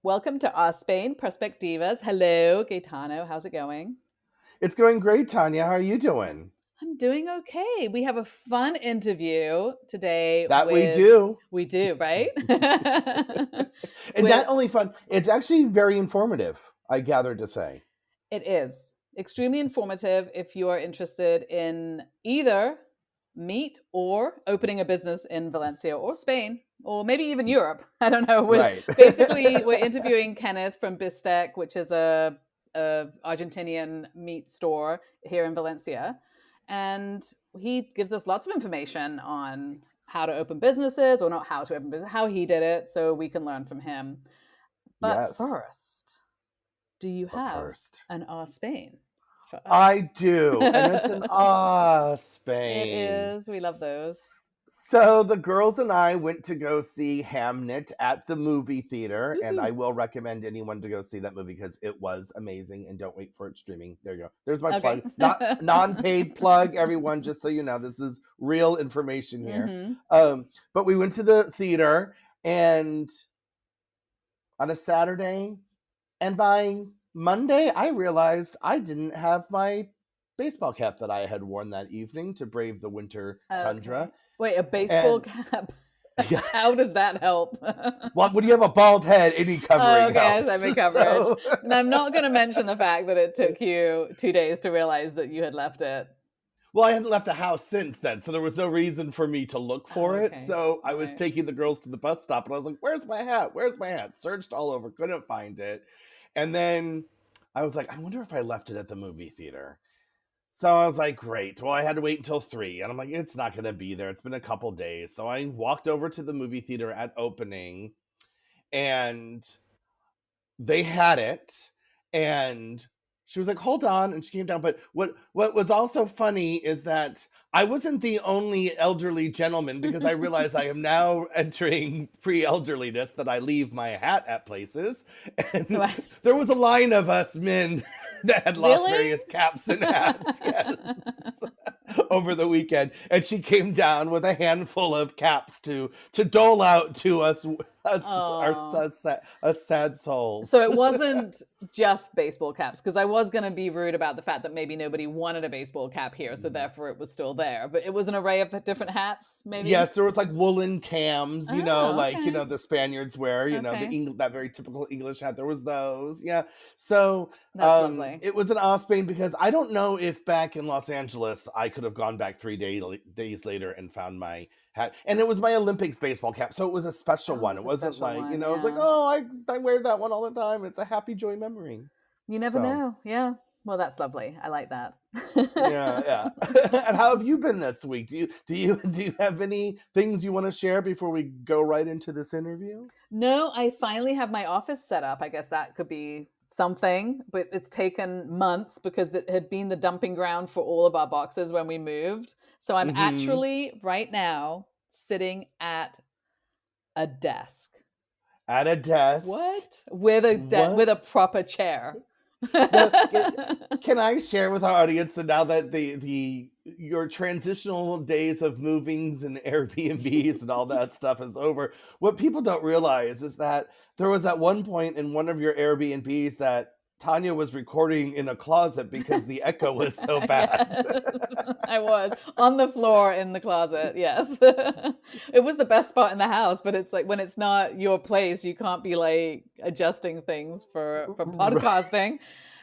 Welcome to our Spain Perspectivas. Hello, Gaetano. How's it going? It's going great, Tanya. How are you doing? I'm doing okay. We have a fun interview today That we with, do. we do, right? And with, not only fun, it's actually very informative, I gather to say. it is extremely informative if you are interested in either meat or opening a business in Valencia or Spain, or maybe even Europe. I don't know. Right. We're interviewing Kenneth from Bistec, which is a Argentinian meat store here in Valencia, and he gives us lots of information on how to open businesses, or not how to open business, how he did it, so we can learn from him. But Yes. first, do you But have first, an Spain for us? I do. And it's an It Spain. is. We love those. So the girls and I went to go see Hamnet at the movie theater, and I Woo-hoo. will recommend anyone to go see that movie because it was amazing. And don't wait for it streaming. There you go. There's my Okay. plug. Not non-paid plug, everyone. Just so you know, this is real information here. Mm-hmm. But we went to the theater and on a Saturday, and by Monday, I realized I didn't have my baseball cap that I had worn that evening to brave the winter tundra. Okay. Wait, a baseball And cap? yeah, How does that help? well, when you have a bald head, any covering Okay, helps. semi coverage. And I'm not going to mention the fact that it took you 2 days to realize that you had left it. Well, I hadn't left the house since then, so there was no reason for me to look for it. Okay. So I was Right. taking the girls to the bus stop, and I was like, "Where's my hat? Where's my hat?" Searched all over, couldn't find it. And then I was like, "I wonder if I left it at the movie theater." So I was like, "Great." Well, I had to wait until 3, and I'm like, "It's not going to be there. It's been a couple days." So I walked over to the movie theater at opening, and they had it, and she was like, "Hold on," and she came down. But what was also funny is that I wasn't the only elderly gentleman, because I realize I am now entering pre-elderliness, that I leave my hat at places, and Right. there was a line of us men that had lost Really? various caps and hats, yes, over the weekend, and she came down with a handful of caps to dole out to Oh. us sad souls. So it wasn't just baseball caps, because I was going to be rude about the fact that maybe nobody wanted a baseball cap here, so therefore it was still there. But it was an array of different hats, maybe? Yes, there was like woolen tams, Oh, like okay. the Spaniards wear, Okay. that very typical English hat. There was those, yeah. So That's lovely. it was an Ospain, because I don't know if back in Los Angeles I could have gone back days later and found my hat, and it was my Olympics baseball cap, so it was a special Oh, one. It it's a wasn't special like one. it was like, Yeah. oh, I wear that one all the time. It's a happy joy memory. You never So know. Yeah. Well, that's lovely. I like that. yeah, yeah. And how have you been this week? Do you have any things you want to share before we go right into this interview? No, I finally have my office set up. I guess that could be something, but it's taken months because it had been the dumping ground for all of our boxes when we moved. So I'm Mm-hmm. actually right now sitting at a desk. At a desk. What? With with What? a proper chair. Now, can I share with our audience that now that the your transitional days of movings and Airbnbs and all that stuff is over, what people don't realize is that there was at one point in one of your Airbnbs that Tanya was recording in a closet because the echo was so bad. Yes, I was on the floor in the closet. Yes. It was the best spot in the house, but it's like when it's not your place, you can't be like adjusting things for Right. podcasting.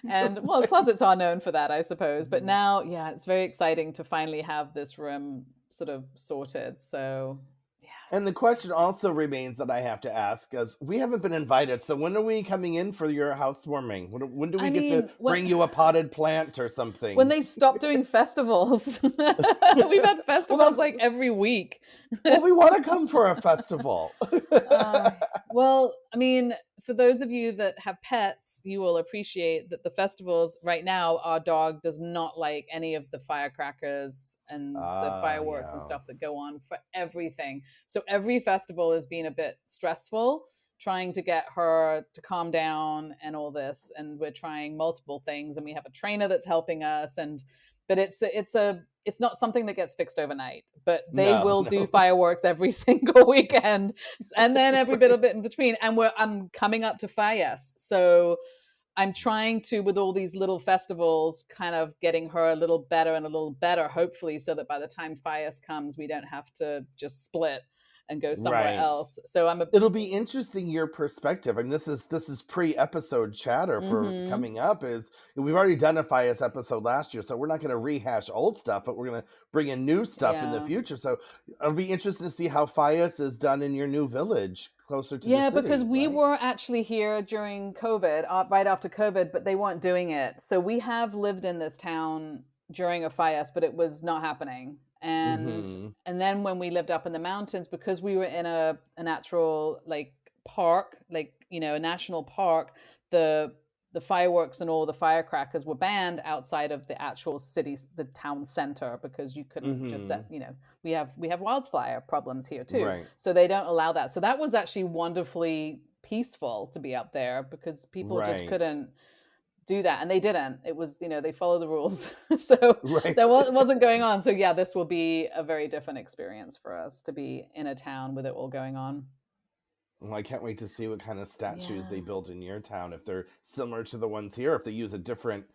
And well, closets are known for that, I suppose. But now, yeah, it's very exciting to finally have this room sort of sorted. So, yeah, And it's the question exciting. also remains that I have to ask, because we haven't been invited. So when are we coming in for your housewarming? When do I we get to mean, bring you a potted plant or when something? they stopped doing festivals, we've had Well, festivals like every week. we want to come for a festival. Uh, well, I mean, for those of you that have pets, you will appreciate that the festivals right now, our dog does not like any of the firecrackers and the Ah, fireworks and yeah. stuff that go on for everything. So every festival has been a bit stressful trying to get her to calm down and all this. And we're trying multiple things, and we have a trainer that's helping us. And but it's not something that gets fixed overnight, but they No, will do no. fireworks every single weekend, and then every little bit in between. And I'm coming up to Fallas, so I'm trying to, with all these little festivals, kind of getting her a little better and a little better, hopefully, so that by the time Fallas comes, we don't have to just split and go somewhere Right. else. So It'll be interesting your perspective. I mean, this is pre-episode chatter for Mhm. coming up. Is we've already done a FIAS episode last year, so we're not going to rehash old stuff, but we're going to bring in new stuff in the Yeah. future. So it'll be interesting to see how FIAS is done in your new village closer to the Yeah, because city, we right? were actually here during COVID, right after COVID, but they weren't doing it. So we have lived in this town during a FIAS, but it was not happening. Mm-hmm. And then when we lived up in the mountains, because we were in a natural like park, like a national park, the the fireworks and all the firecrackers were banned outside of the actual city, the town center, because you couldn't just Mm-hmm. set, we have wildfire problems here too, Right. so they don't allow that. So that was actually wonderfully peaceful to be up there because people just Right. couldn't do that, and they didn't. It was, they follow the rules. So Right. there wasn't going on. So yeah, this will be a very different experience for us to be in a town with it all going on. Well, I can't wait to see what kind of statues they Yeah, build in your town. If they're similar to the ones here, if they use a different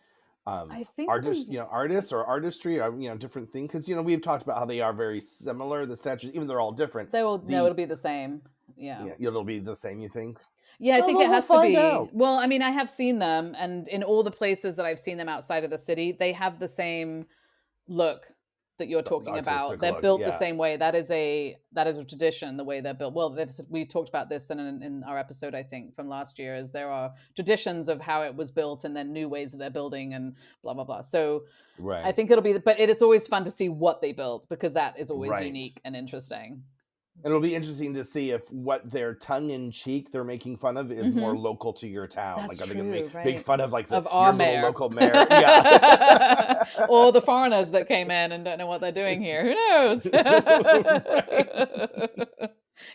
I think artist, artists or artistry, or different thing. Because we've talked about how they are very similar. The statues, even they're all different. they will. No, The it'll be the same. Yeah. Yeah, it'll be the same. You think? Yeah, I Oh, think well, it we'll has to find be. out. Well, I mean, I have seen them, and in all the places that I've seen them outside of the city, they have the same look that you're The talking about. artistic They're look. built the Yeah. same way. That is a tradition, the way they're built. Well, we talked about this in our episode, I think, from last year, is there are traditions of how it was built and then new ways that they're building and blah blah blah. So I Right. think it'll be, but it's always fun to see what they built, because that is always Right. unique and interesting. And it'll be interesting to see if what their tongue in cheek they're making fun of is more Hmm. local to your town. That's Like, are they going to true, make big right? fun of like Of our your little mayor. local mayor? Yeah. Or the foreigners that came in and don't know what they're doing here. Who knows? Right.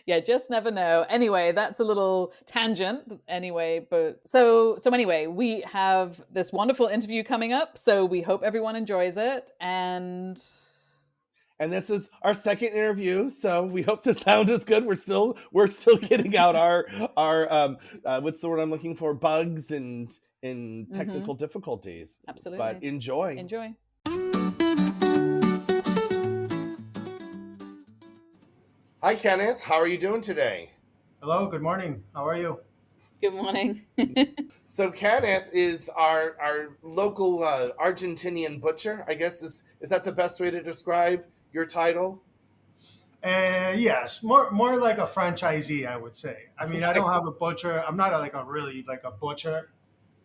Yeah, just never know. Anyway, that's a little tangent. Anyway, but so anyway, we have this wonderful interview coming up. So we hope everyone enjoys it. And And this is our second interview, so we hope the sound is good. We're still getting out our what's the word I'm looking for? Bugs and technical difficulties. But absolutely enjoy. enjoy. Hi, Kenneth. How are you doing today? Hello, good morning. How are you? Good morning. So Kenneth is our local Argentinian butcher. I guess is that the best way to describe your title? Yes, more like a franchisee, I would say. I mean, I Okay. don't have a butcher. I'm not like a butcher.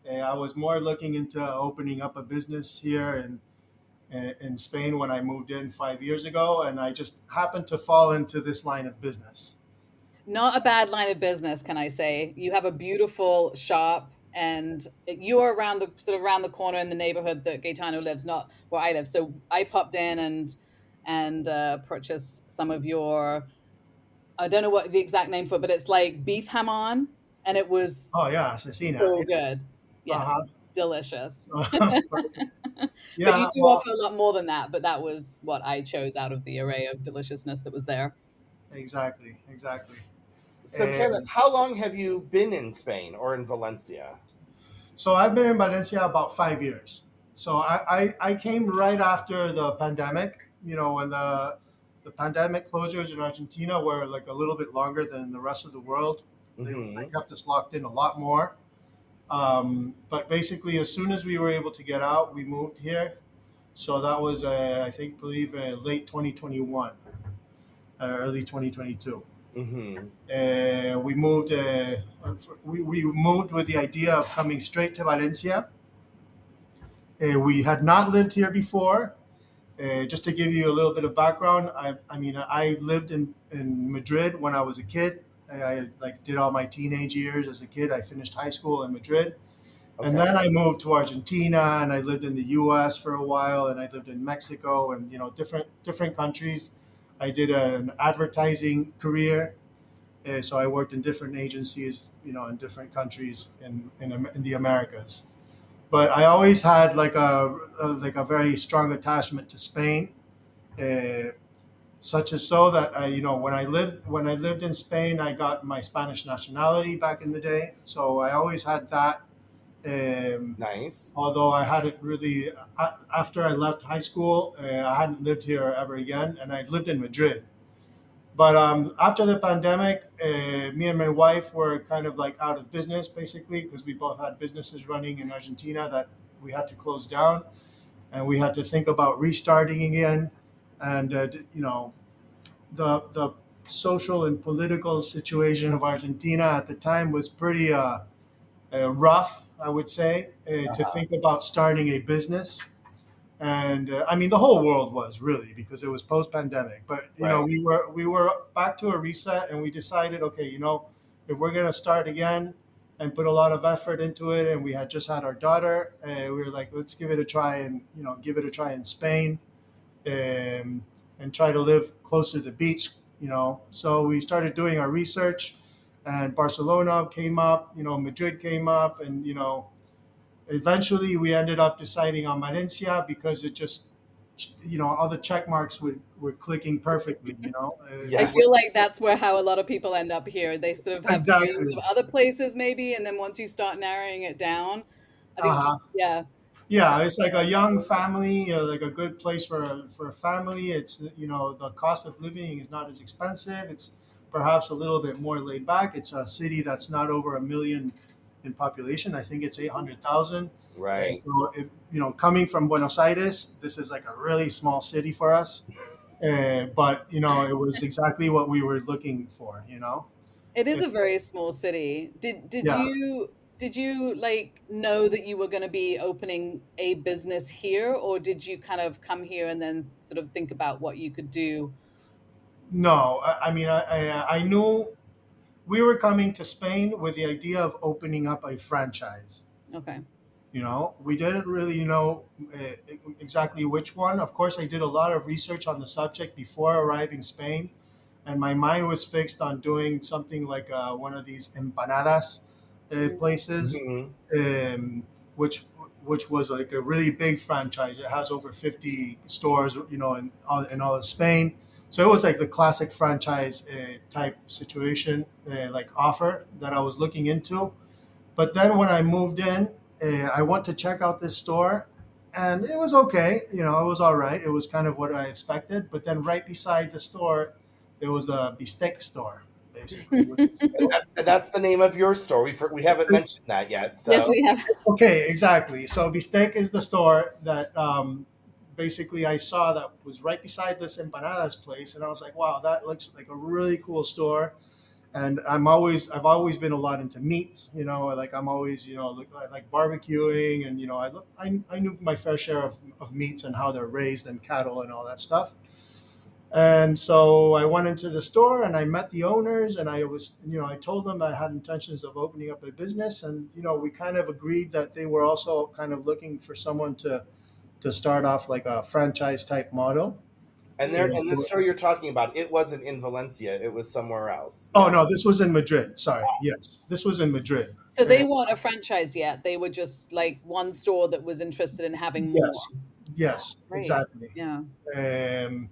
I was more looking into opening up a business here in Spain when I moved in 5 years ago, and I just happened to fall into this line of business. Not a bad line of business, can I say? You have a beautiful shop, and you are around the corner in the neighborhood that Gaetano lives, not where I live. So I popped in and purchased some of your, I don't know what the exact name for it, but it's like beef hamon, and it was Oh yeah, Cecina. so Yes. good. Yes, Uh-huh. delicious. But you Yeah. do Well, offer a lot more than that. But that was what I chose out of the array of deliciousness that was there. exactly. So Kenneth, And how long have you been in Spain or in Valencia? so I've been in Valencia about 5 years. So I came right after the pandemic, when the pandemic closures in Argentina were like a little bit longer than the rest of the world. They Mm-hmm. kept us locked in a lot more. But basically, as soon as we were able to get out, we moved here. So that was, believe late 2021, early 2022. Mm-hmm. We moved. We moved with the idea of coming straight to Valencia. We had not lived here before. Just to give you a little bit of background, I lived in Madrid when I was a kid. I like did all my teenage years as a kid. I finished high school in Madrid, and Okay. then I moved to Argentina, and I lived in the U.S. for a while, and I lived in Mexico, and different countries. I did an advertising career, so I worked in different agencies, in different countries in the Americas. But I always had like a very strong attachment to Spain, uh, such as so that when I lived in Spain, I got my Spanish nationality back in the day. So I always had that. Um, Nice. Although I hadn't really, after I left high school, I hadn't lived here ever again, and I lived in Madrid. But after the pandemic, me and my wife were kind of like out of business basically because we both had businesses running in Argentina that we had to close down, and we had to think about restarting again. And the social and political situation of Argentina at the time was pretty rough, I would say, to Uh-huh. think about starting a business. And I mean, the whole world was really because it was post-pandemic. But Right. we were back to a reset, and we decided, okay, if we're gonna start again and put a lot of effort into it, and we had just had our daughter, we were like, let's give it a try, and give it a try in Spain, and try to live close to the beach. So we started doing our research, and Barcelona came up, Madrid came up, and eventually we ended up deciding on Valencia because it just, all the check marks were clicking perfectly. I Yes. feel like that's where how a lot of people end up here. They sort of have dreams Exactly. of other places maybe, and then once you start narrowing it down, I think, Uh-huh. yeah. Yeah, it's like a young family, like a good place for a family. It's the cost of living is not as expensive. It's perhaps a little bit more laid back. It's a city that's not over a million in population. I think it's 800,000. And Right. so, if coming from Buenos Aires, this is like a really small city for us. But it was exactly what we were looking for. It is It- a very small city. Did yeah. you like know that you were going to be opening a business here, or did you kind of come here and then sort of think about what you could do? No, I mean, I knew we were coming to Spain with the idea of opening up a franchise. Okay. We didn't really know exactly which one. Of course, I did a lot of research on the subject before arriving Spain, and my mind was fixed on doing something like one of these empanadas Mm. places, Mhm. um, which which was like a really big franchise. It has over 50 stores, in all of Spain. So it was like the classic franchise type situation, like offer that I was looking into. But then when I moved in, I went to check out this store, and it was okay. It was all right. It was kind of what I expected. But then right beside the store, there was a Bistec store, basically. Which is, And that's the name of your store. We haven't mentioned that yet. Yes, So we have. okay, exactly. So Bistec is the store that basically I saw that was right beside this empanadas place, and I was like, wow, that looks like a really cool store. And I've always been a lot into meats. Like I'm always, I like barbecuing, and I knew my fair share of meats and how they're raised and cattle and all that stuff. And so I went into the store and I met the owners, and I told them I had intentions of opening up a business, and we kind of agreed that they were also kind of looking for someone to start off like a franchise type model. and there Mm. and the store you're talking about, it wasn't in Valencia. It was somewhere else. Oh Yeah. no, this was in Madrid. Sorry, yes, this was in Madrid. So Uh, they weren't a franchise yet. They were just like one store that was interested in having more. yes, yes, Great. exactly. Yeah. Um,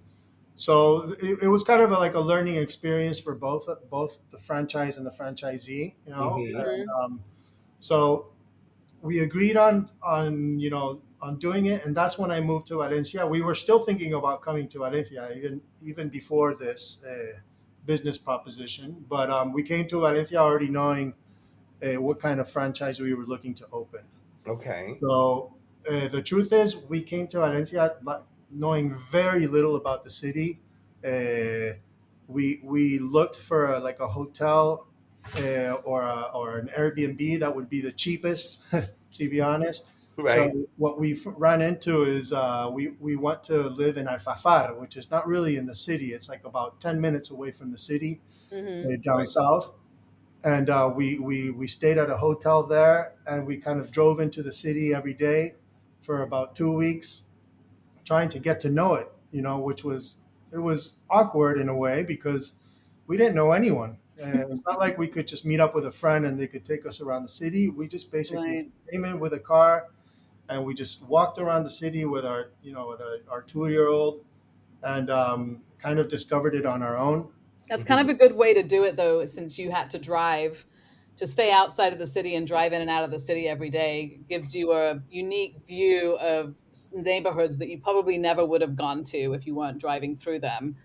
so it was kind of like a learning experience for both the franchise and the franchisee. Hmm. And, Hmm. so we agreed on doing it, and that's when I moved to Valencia. We were still thinking about coming to Valencia even before this business proposition, but we came to Valencia already knowing what kind of franchise we were looking to open. Okay. So the truth is, we came to Valencia knowing very little about the city. We looked for like a hotel or an Airbnb that would be the cheapest, to be honest. Right. So what we ran into is we went to live in Alfafar, which is not really in the city. It's like about 10 minutes away from the city, Hmm. down Right. south. And we stayed at a hotel there, and we kind of drove into the city every day for about 2 weeks, trying to get to know it. Which was awkward in a way because we didn't know anyone. And it's not like we could just meet up with a friend and they could take us around the city. We just basically Right. came in with a car, and we just walked around the city with our 2-year-old, and kind of discovered it on our own. That's kind of a good way to do it, though, since you had to drive to stay outside of the city and drive in and out of the city every day gives you a unique view of neighborhoods that you probably never would have gone to if you weren't driving through them.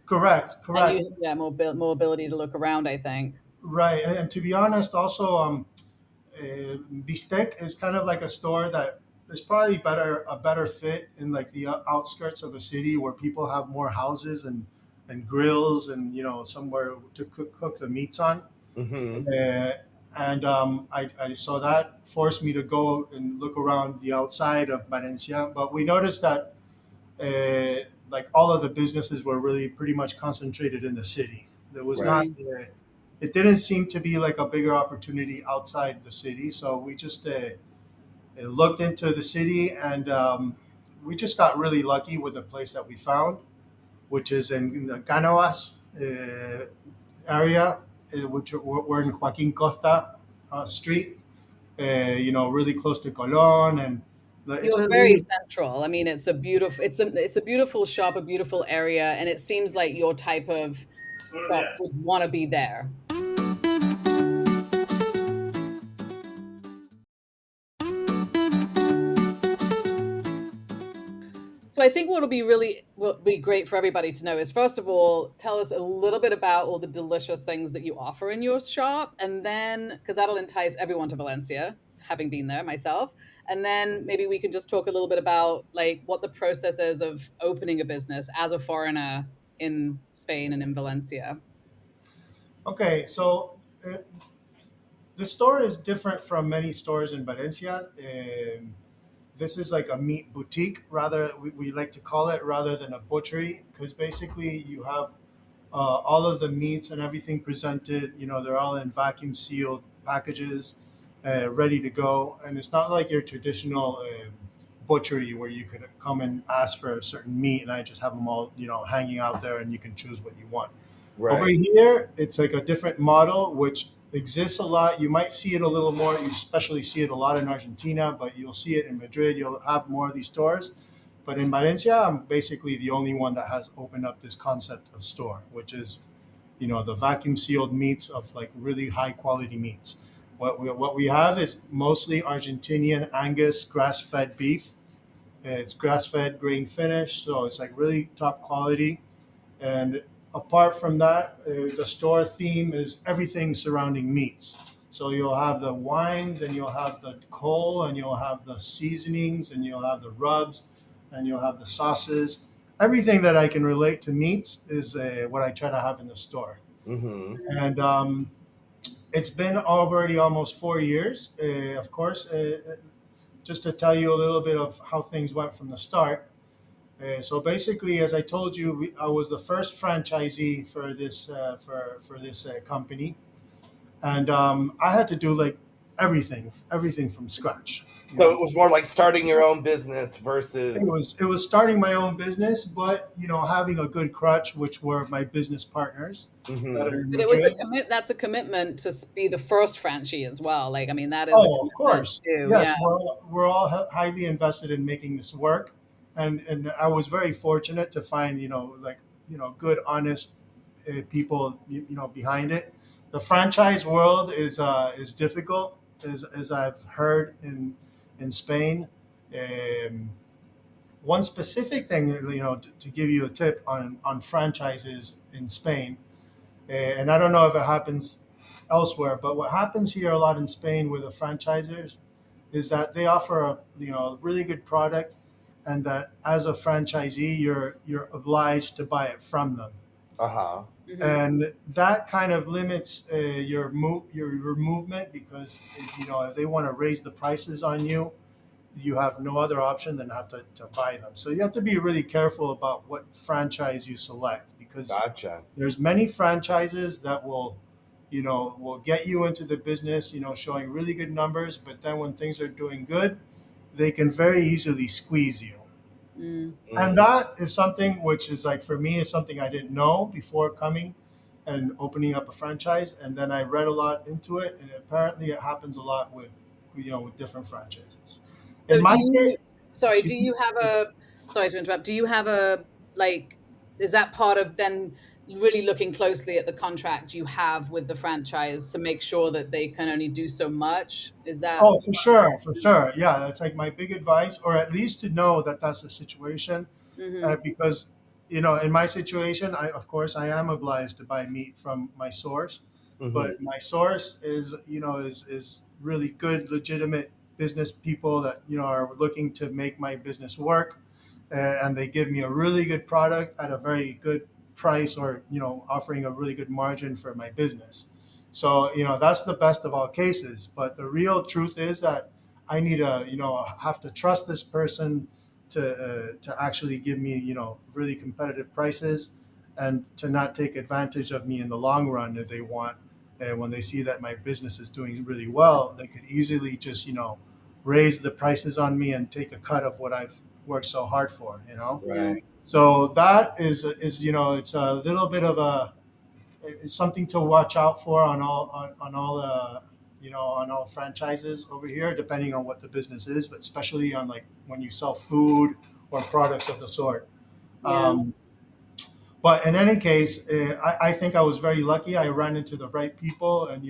Correct, And correct. you, yeah, more ability to look around, I think. Right, and to be honest, also, Bistec is kind of like a store that is probably a better fit in like the outskirts of a city where people have more houses and grills and somewhere to cook the meats on. Mm-hmm. And I saw that forced me to go and look around the outside of Valencia. But we noticed that like all of the businesses were really pretty much concentrated in the city. There was not. Right. It didn't seem to be like a bigger opportunity outside the city. So we just looked into the city, and we just got really lucky with the place that we found, which is in the Canoas area, which we're in Joaquin Costa Street, really close to Colon, and it's You're a very really, central. I mean, it's a beautiful shop, a beautiful area, and it seems like your type of shop would want to be there. So I think what will be great for everybody to know is, first of all, tell us a little bit about all the delicious things that you offer in your shop, and then because that'll entice everyone to Valencia, having been there myself. And then maybe we can just talk a little bit about like what the process is of opening a business as a foreigner in Spain and in Valencia. okay. So the store is different from many stores in Valencia. This is like a meat boutique, rather we like to call it, rather than a butchery, because basically you have all of the meats and everything presented. They're all in vacuum sealed packages, ready to go, and it's not like your traditional butchery where you could come and ask for a certain meat, and I just have them all hanging out there, and you can choose what you want. Over Right. here, it's like a different model, which exists a lot. You might see it a little more. You especially see it a lot in Argentina, but you'll see it in Madrid. You'll have more of these stores. But in Valencia, I'm basically the only one that has opened up this concept of store, which is, the vacuum sealed meats of like really high quality meats. What we have is mostly Argentinian Angus grass fed beef. It's grass fed, grain finished, so it's like really top quality. And apart from that, the store theme is everything surrounding meats. So you'll have the wines, and you'll have the coal, and you'll have the seasonings, and you'll have the rubs, and you'll have the sauces. Everything that I can relate to meats is what I try to have in the store. Mm-hmm. And it's been already almost 4 years. Of course, just to tell you a little bit of how things went from the start. So basically, as I told you, I was the first franchisee for this company, and I had to do like everything from scratch. So it was more like starting your own business It versus. was starting my own business, but having a good crutch, which were my business partners Mhm. that are in But it was Madrid. that's a commitment to be the first franchisee as well. Like, I mean, that is a Oh, of commitment course, too. yes. Yeah. We're all highly invested in making this work, and I was very fortunate to find good, honest people behind it. The franchise world is difficult, as I've heard in Spain. Um, One specific thing, to give you a tip on franchises in Spain, and I don't know if it happens elsewhere, but what happens here a lot in Spain with the franchisers is that they offer a really good product, and that as a franchisee you're obliged to buy it from them, Uh-huh. Mhm. and that kind of limits your movement, because if they want to raise the prices on you, you have no other option than have to buy them. So you have to be really careful about what franchise you select, because Gotcha. there's many franchises that will get you into the business, showing really good numbers, but then when things are doing good, they can very easily squeeze you. Mm. And that is something which is like, for me, is something I didn't know before coming and opening up a franchise. And then I read a lot into it, and apparently it happens a lot with different franchises. In So my do you, case, sorry, excuse do me. you have a, sorry to interrupt, do you have a, like, is that part of then really looking closely at the contract you have with the franchise to make sure that they can only do so much? Is that? Oh, for sure, for sure. Yeah, that's like my big advice, or at least to know that that's the situation, Mm-hmm. because in my situation, I of course I am obliged to buy meat from my source, Hmm. but my source is really good, legitimate business people that are looking to make my business work, and they give me a really good product at a very good price, or offering a really good margin for my business. So that's the best of all cases. But the real truth is that I need to have to trust this person to actually give me really competitive prices, and to not take advantage of me in the long run if they want. And when they see that my business is doing really well, they could easily just raise the prices on me and take a cut of what I've worked so hard for. Yeah. Right. So that is it's a little bit of a it's something to watch out for on all on all franchises over here, depending on what the business is, but especially on like when you sell food or products of the sort. Yeah. Um, but in any case, I think I was very lucky. I ran into the right people, and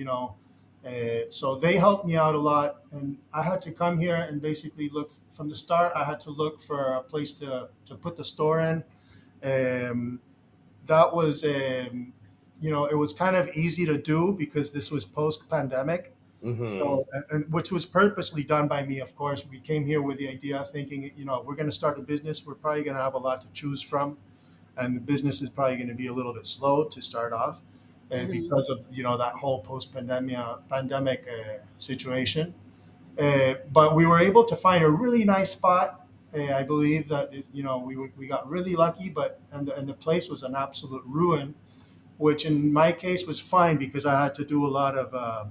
so they helped me out a lot. And I had to come here and basically look from the start. I had to look for a place to put the store in. Um, that was it was kind of easy to do because this was post pandemic. Hmm. So, and which was purposely done by me, of course. We came here with the idea thinking, if we're going to start a business, we're probably going to have a lot to choose from, and the business is probably going to be a little bit slow to start off, Mm-hmm. because of that whole pandemic situation. But we were able to find a really nice spot. I believe that we got really lucky, but and the place was an absolute ruin, which in my case was fine because I had to do a lot of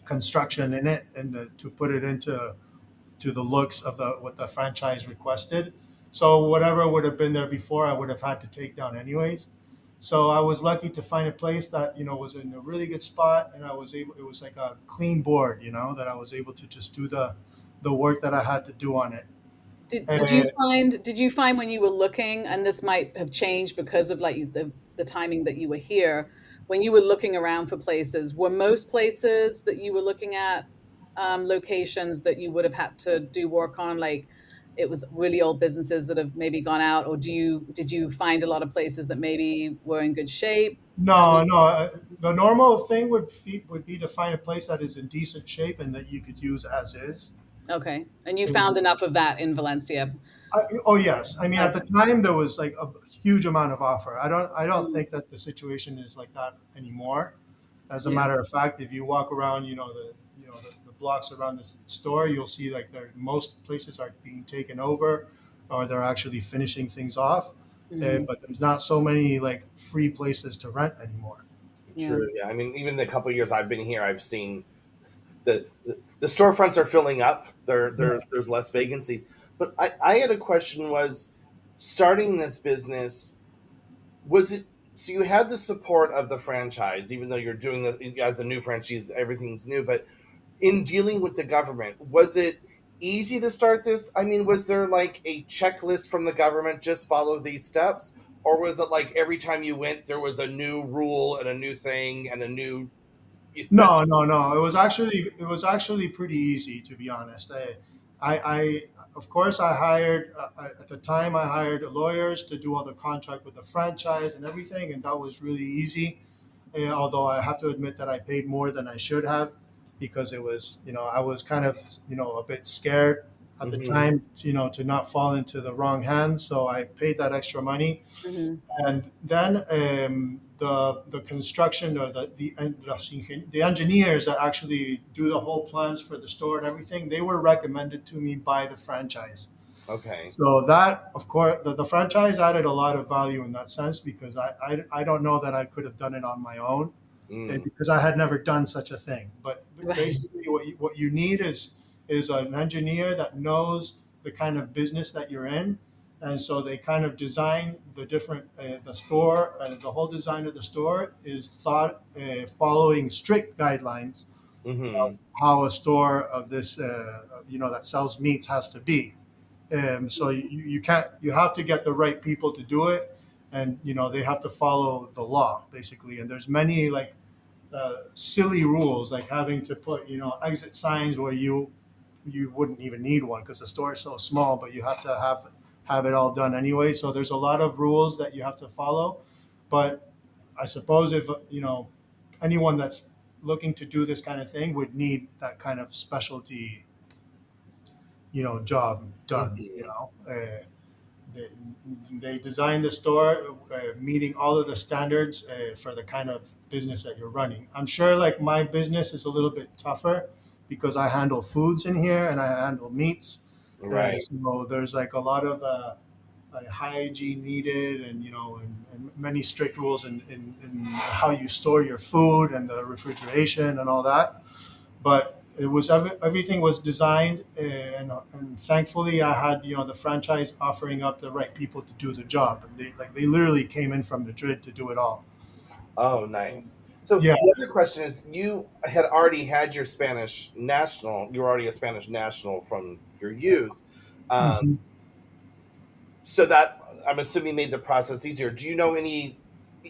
construction in it, and to put it into to the looks of the what the franchise requested. So whatever would have been there before, I would have had to take down anyways. So I was lucky to find a place that was in a really good spot, and I was able. It was like a clean board, that I was able to just do the work that I had to do on it. And Did you find when you were looking, and this might have changed because of like the timing that you were here, when you were looking around for places, were most places that you were looking at locations that you would have had to do work on, like it was really old businesses that have maybe gone out, or did you find a lot of places that maybe were in good shape? I no, mean, no, the normal thing would be to find a place that is in decent shape and that you could use as is. okay, and you found enough of that in Valencia. Oh yes, I mean at the Okay. time there was like a huge amount of offer. I don't Mm, think that the situation is like that anymore. As a yeah. matter of fact, if you walk around, the blocks around this store, you'll see like most places are being taken over, or they're actually finishing things off. Hmm. But there's not so many like free places to rent anymore. Yeah. True. Yeah. I mean, even the couple years I've been here, I've seen the storefronts are filling up. There's less vacancies. But I had a question: was starting this business, was it, so you had the support of the franchise, even though you're doing this as a new franchise, everything's new. But in dealing with the government, was it easy to start this? I mean, was there like a checklist from the government, just follow these steps? Or was it like every time you went, there was a new rule and a new thing and a new. No, no, no. It was actually pretty easy, to be honest. I of course I hired at the time I hired lawyers to do all the contract with the franchise and everything, and that was really easy. Although I have to admit that I paid more than I should have, because it was I was kind of a bit scared at the Hmm. time, to not fall into the wrong hands. So I paid that extra money, Hmm. and then the construction, or the engineers that actually do the whole plans for the store and everything, they were recommended to me by the franchise. Okay. So that, of course, the franchise added a lot of value in that sense, because I don't know that I could have done it on my own, Mm. because I had never done such a thing. But Right. basically, what you need is an engineer that knows the kind of business that you're in, and so they kind of design the store. The whole design of the store is thought following strict guidelines, Mm-hmm. how a store of this, that sells meats has to be. So you can't, you have to get the right people to do it, and they have to follow the law basically. And there's many like silly rules, like having to put exit signs where you wouldn't even need one because the store is so small, but you have to have it all done anyway. So there's a lot of rules that you have to follow. But I suppose if anyone that's looking to do this kind of thing would need that kind of specialty job done. Mm-hmm. They, they designed the store meeting all of the standards for the kind of business that you're running. I'm sure like my business is a little bit tougher because I handle foods in here and I handle meats. Right. So there's like a lot of hygiene needed, and and many strict rules in how you store your food and the refrigeration and all that. But it was everything was designed, and thankfully I had the franchise offering up the right people to do the job. And they literally came in from Madrid to do it all. Oh, nice. So Yeah. the other question is, you had already had your Spanish national. You were already a Spanish national from your youth. Mhm. So that, I'm assuming, made the process easier. Do you know any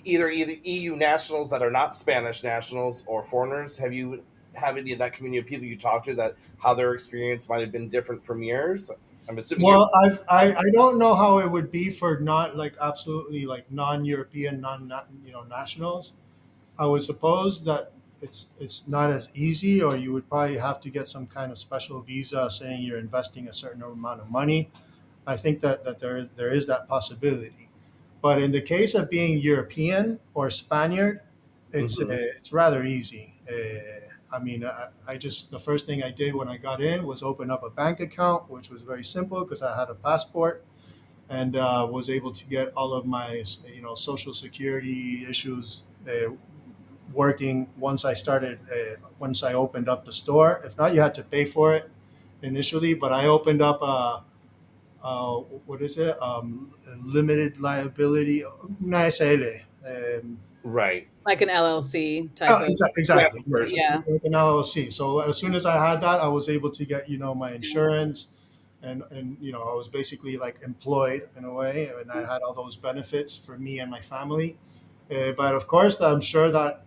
either EU nationals that are not Spanish nationals or foreigners? Have any of that community of people you talk to that how their experience might have been different from yours? I'm assuming yours. Well, I don't know how it would be for not like absolutely like non-European, nationals. I would suppose that it's not as easy, or you would probably have to get some kind of special visa saying you're investing a certain amount of money. I think that there is that possibility. But in the case of being European or Spaniard, Mhm. it's rather easy. I mean, I just the first thing I did when I got in was open up a bank account, which was very simple because I had a passport, and was able to get all of my social security issues working once I opened up the store. If not, you had to pay for it initially. But I opened up what is it? Limited liability, una SL. Right. Like an LLC type Oh, of. Yeah, exactly. Yes, person. Yeah. like an LLC. So as soon as I had that, I was able to get my insurance, and I was basically like employed in a way, and I had all those benefits for me and my family. But of course, I'm sure that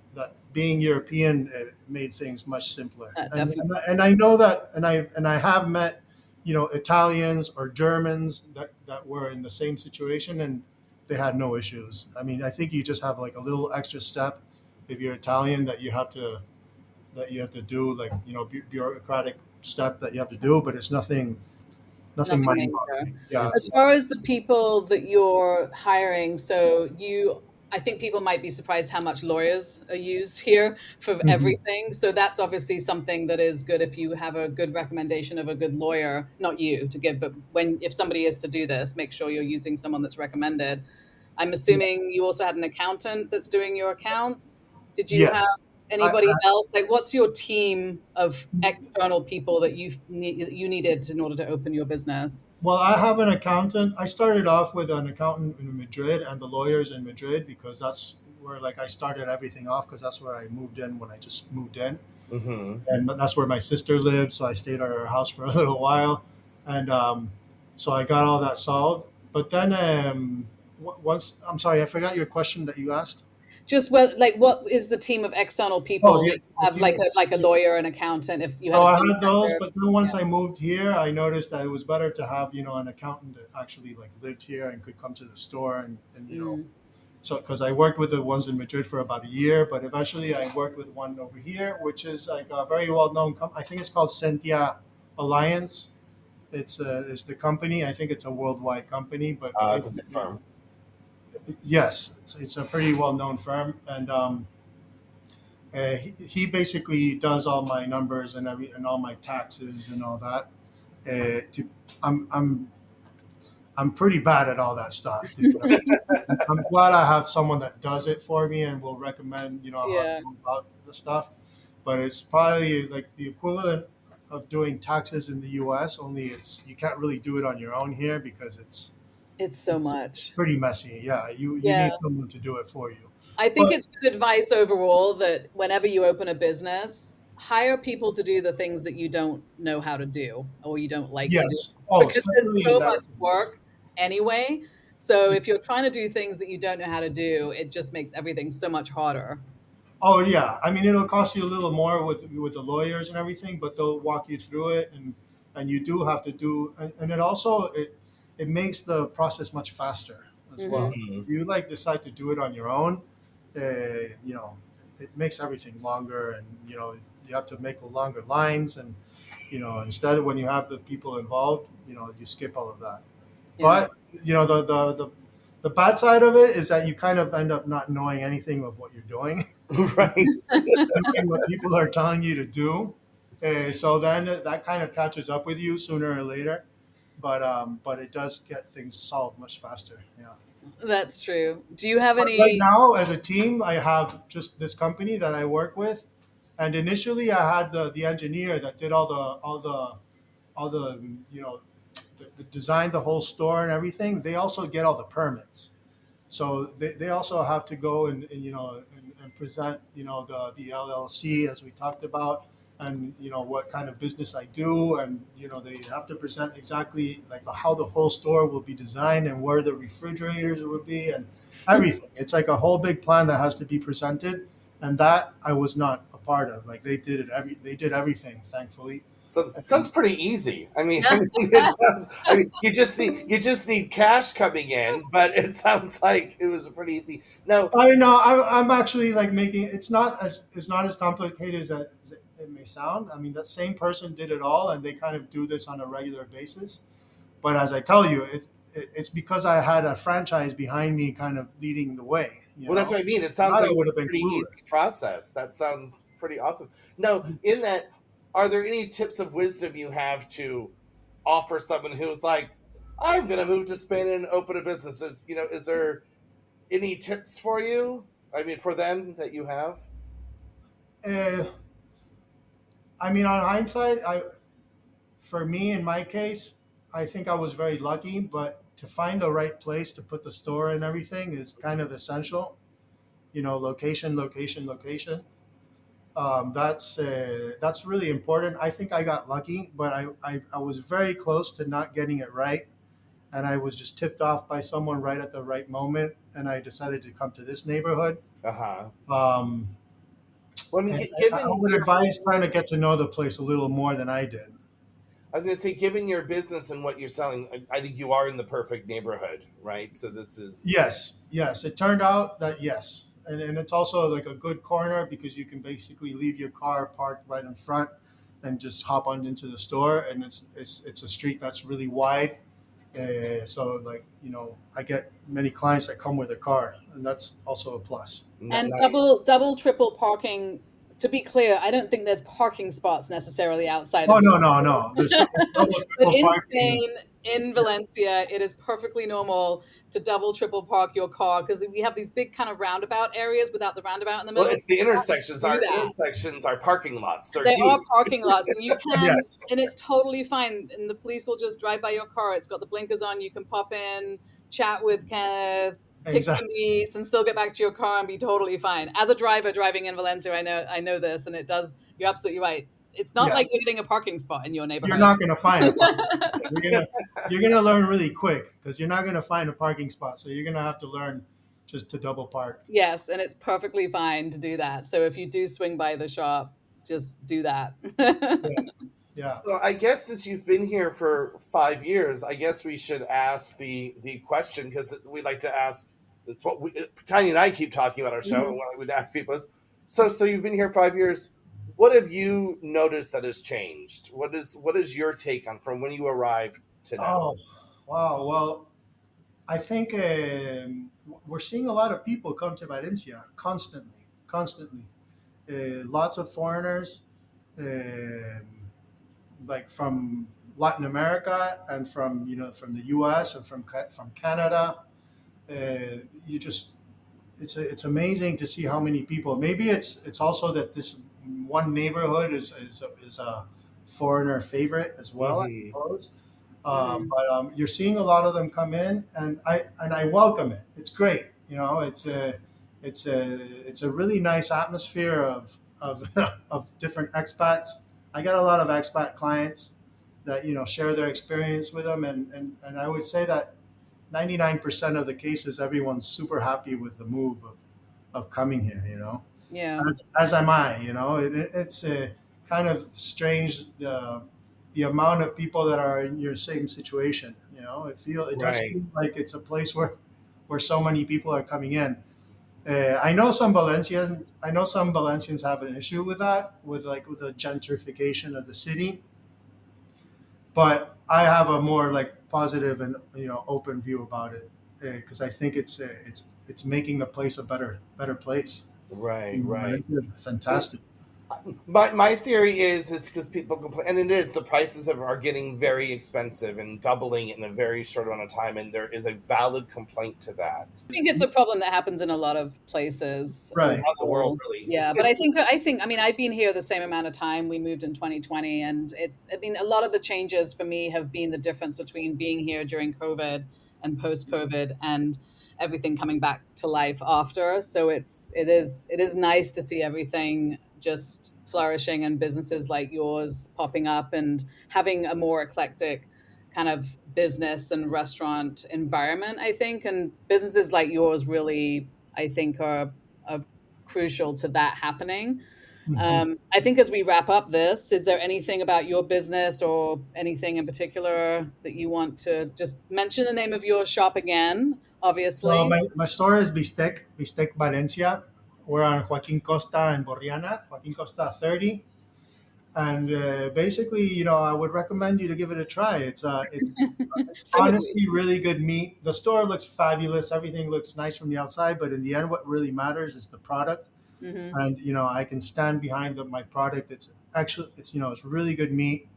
being European made things much simpler. Definitely. And I know that, and I have met Italians or Germans that were in the same situation, and they had no issues. I mean, I think you just have like a little extra step if you're Italian that you have to do, like bureaucratic step that you have to do, but it's nothing Nothing mind major. boggling. Yeah. As far as the people that you're hiring, I think people might be surprised how much lawyers are used here for Mhm. everything. So that's obviously something that is good if you have a good recommendation of a good lawyer, not you to give, but if somebody is to do this, make sure you're using someone that's recommended. I'm assuming you also had an accountant that's doing your accounts. Did you have Yes. I, anybody else? Like, what's your team of external people that you needed in order to open your business? Well, I have an accountant. I started off with an accountant in Madrid and the lawyers in Madrid because that's where like I started everything off because that's where I moved in when I just moved in, Mm-hmm. and that's where my sister lived. So I stayed at her house for a little while, and so I got all that solved. But then once, I'm sorry, I forgot your question that you asked. Just what is the team of external Oh, people? the, Like, you the have team. like a lawyer, an accountant. If you had So a I fee had those, structure, but then yeah. once I moved here, I noticed that it was better to have an accountant that actually like lived here and could come to the store, and Mm. so because I worked with the ones in Madrid for about a year, but eventually I worked with one over here, which is like a very well known company. I think it's called Sentia Alliance. It's the company. I think it's a worldwide company, but It's a big basically, firm. yes, it's a pretty well known firm, and he basically does all my numbers and all my taxes and all that. To I'm I'm pretty bad at all that stuff, to be honest. I'm glad I have someone that does it for me and will recommend how to Yeah, go about the stuff. But it's probably like the equivalent of doing taxes in the U.S. Only you can't really do it on your own here because it's it's so it's much. pretty messy. Yeah, you Yeah. need someone to do it for you. I think But it's good advice overall that whenever you open a business, hire people to do the things that you don't know how to do or you don't like to do, Yes. Oh, because there's especially in so that much sense. work anyway. So if you're trying to do things that you don't know how to do, it just makes everything so much harder. Oh yeah, I mean it'll cost you a little more with the lawyers and everything, but they'll walk you through it, and you do have to do, and it also it makes the process much faster as Hmm. well. Mhm. If you like decide to do it on your own, you know, it makes everything longer, and you have to make longer lines, and instead of when you have the people involved, you skip all of that. Yeah. But the bad side of it is that you kind of end up not knowing anything of what you're doing. Right. Doing what people are telling you to do. So then that kind of catches up with you sooner or later. But it does get things solved much faster. Yeah. That's true. Do you have But right any? now, as a team, I have just this company that I work with, and initially I had the engineer that did all the designed the whole store and everything. They also get all the permits. So they also have to go and present the LLC as we talked about, and what kind of business I do, and they have to present exactly like how the whole store will be designed and where the refrigerators will be and everything. It's like a whole big plan that has to be presented, and that I was not a part of. Like they did everything, thankfully. So it sounds And pretty easy. It sounds. You just need cash coming in, but it sounds like it was pretty easy. No, I know I'm actually like making it's not as complicated as it may sound. I mean, that same person did it all, and they kind of do this on a regular basis. But as I tell you, it's because I had a franchise behind me, kind of leading the way. well, that's what I mean. It sounds Not like it would a have been pretty clueless. easy process. That sounds pretty awesome. No, in that, are there any tips of wisdom you have to offer someone who's like, I'm going to move to Spain and open a business? Is there any tips for you? I mean, for them that you have? Uh, I mean, on hindsight, for me in my case, I think I was very lucky. But to find the right place to put the store and everything is kind of essential. Location, location, location. That's really important. I think I got lucky, but I was very close to not getting it right, and I was just tipped off by someone right at the right moment, and I decided to come to this neighborhood. Uh huh. Um, Well, I mean, and I given would your advise trying to business, get to know the place a little more than I did. I was going to say, given your business and what you're selling, I think you are in the perfect neighborhood, right? So this is. Yes, yes. It turned out that yes, and it's also like a good corner because you can basically leave your car parked right in front and just hop on into the store, and it's a street that's really wide. So like I get many clients that come with a car, and that's also a plus. And Nice. double, triple parking. To be clear, I don't think there's parking spots necessarily outside Oh of your. no, no, no. There's double But triple in parking. Spain, in Yeah, Valencia, it is perfectly normal to double, triple park your car because we have these big kind of roundabout areas without the roundabout in the Well, middle. it's the You have to intersections. do Our that. intersections are parking lots. They're They are huge. parking lots, and you can, yes, and it's totally fine. And the police will just drive by your car. It's got the blinkers on. You can pop in, chat with Kenneth, pick some exactly. meats, and still get back to your car and be totally fine. As a driver driving in Valencia, I know this, and it does. You're absolutely right. It's not Yeah, like you're getting a parking spot in your you're neighborhood. not gonna find a parking spot. You're gonna learn really quick because you're not gonna find a parking spot. So you're gonna have to learn just to double park. Yes, and it's perfectly fine to do that. So if you do swing by the shop, just do that. Yeah, yeah. So I guess since you've been here for 5 years, I guess we should ask the question because we like to ask. It's what Tanya and I keep talking about our show, and Mhm. what we'd ask people is, so you've been here 5 years. What have you noticed that has changed? What is your take on from when you arrived to now? Oh, wow. Well, I think we're seeing a lot of people come to Valencia constantly, constantly. Lots of foreigners, um, like from Latin America and from the U.S. and from Canada. You just it's amazing to see how many people. Maybe it's also that this one neighborhood is a foreigner favorite as well, I Hmm. suppose. Mhm. But you're seeing a lot of them come in, and I welcome it. It's great. It's a really nice atmosphere of, of different expats. I got a lot of expat clients that, share their experience with them. And I would say that 99% of the cases, everyone's super happy with the move of coming here, Yeah. as am I, it's a kind of strange, the amount of people that are in your same situation, it does Right. feel like it's a place where so many people are coming in. I know some Valencians. I know some Valencians have an issue with that, with the gentrification of the city. But I have a more positive and open view about it, because I think it's making the place a better place. Right, right. Fantastic. My theory is because people complain, and it is, the prices are getting very expensive and doubling in a very short amount of time, and there is a valid complaint to that. I think it's a problem that happens in a lot of places. Right. Around the world, really. Yeah, but I think, I mean, I've been here the same amount of time. We moved in 2020, and a lot of the changes for me have been the difference between being here during COVID and post-COVID and everything coming back to life after. So it is nice to see everything just flourishing and businesses like yours popping up and having a more eclectic kind of business and restaurant environment, I think. And businesses like yours really, I think, are crucial to that happening. I think as we wrap up this, is there anything about your business or anything in particular that you want to just mention the name of your shop again, obviously? So my store is Bistec Valencia. We're on Joaquin Costa and Borriana, Joaquin Costa 30. And basically, I would recommend you to give it a try. It's So honestly really good meat. The store looks fabulous. Everything looks nice from the outside, but in the end, what really matters is the product. Mhm. And I can stand behind my product. It's actually it's really good meat,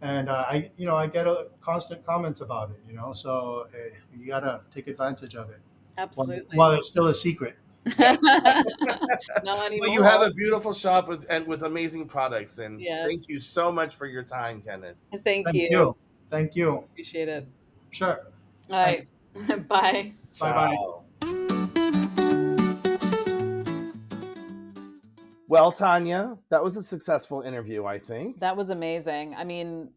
and I get constant comments about it. So you gotta take advantage of it Absolutely. while it's still a secret. Not anymore. Well, you have a beautiful shop with amazing products, and Yes. thank you so much for your time, Kenneth. Thank Thank you. you. Thank you. Appreciate it. Sure. All right. Bye. Bye-bye. Ciao. Well, Tanya, that was a successful interview, I think. That was amazing. I mean,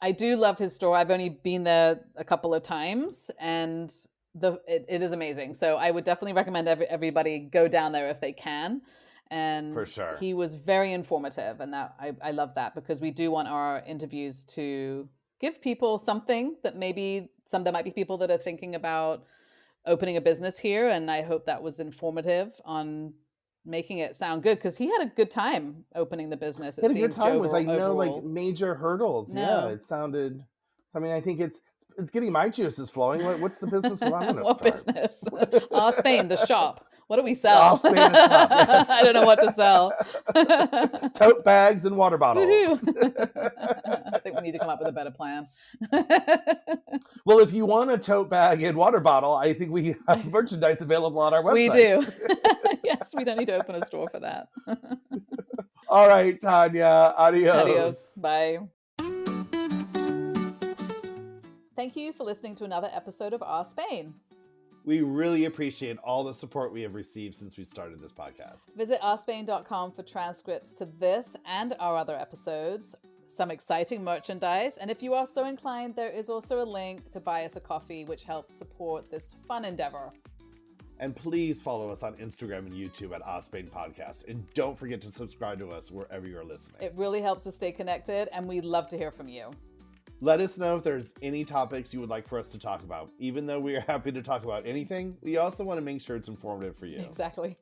I do love his store. I've only been there a couple of times, and it is amazing. So I would definitely recommend everybody go down there if they can. And For sure. he was very informative, and that I love that, because we do want our interviews to give people something that there might be people that are thinking about opening a business here, and I hope that was informative on making it sound good, because he had a good time opening the business. Had a good time with no overall. major hurdles. No. Yeah, it sounded. I mean, I think it's getting my juices flowing. What's the business I'm going to What start? business? Spain, the shop. What do we sell? Spain, the shop, yes. I don't know what to sell. Tote bags and water bottles. I think we need to come up with a better plan. Well, if you want a tote bag and water bottle, I think we have merchandise available on our website. We do. Yes, we don't need to open a store for that. All right, Tanya. Adios. Adios. Bye. Thank you for listening to another episode of Our Spain. We really appreciate all the support we have received since we started this podcast. Visit ourspain.com for transcripts to this and our other episodes, some exciting merchandise, and if you are so inclined, there is also a link to buy us a coffee, which helps support this fun endeavor. And please follow us on Instagram and YouTube at Spain Podcast. And don't forget to subscribe to us wherever you're listening. It really helps us stay connected, and we'd love to hear from you. Let us know if there's any topics you would like for us to talk about. Even though we are happy to talk about anything, we also want to make sure it's informative for you. Exactly.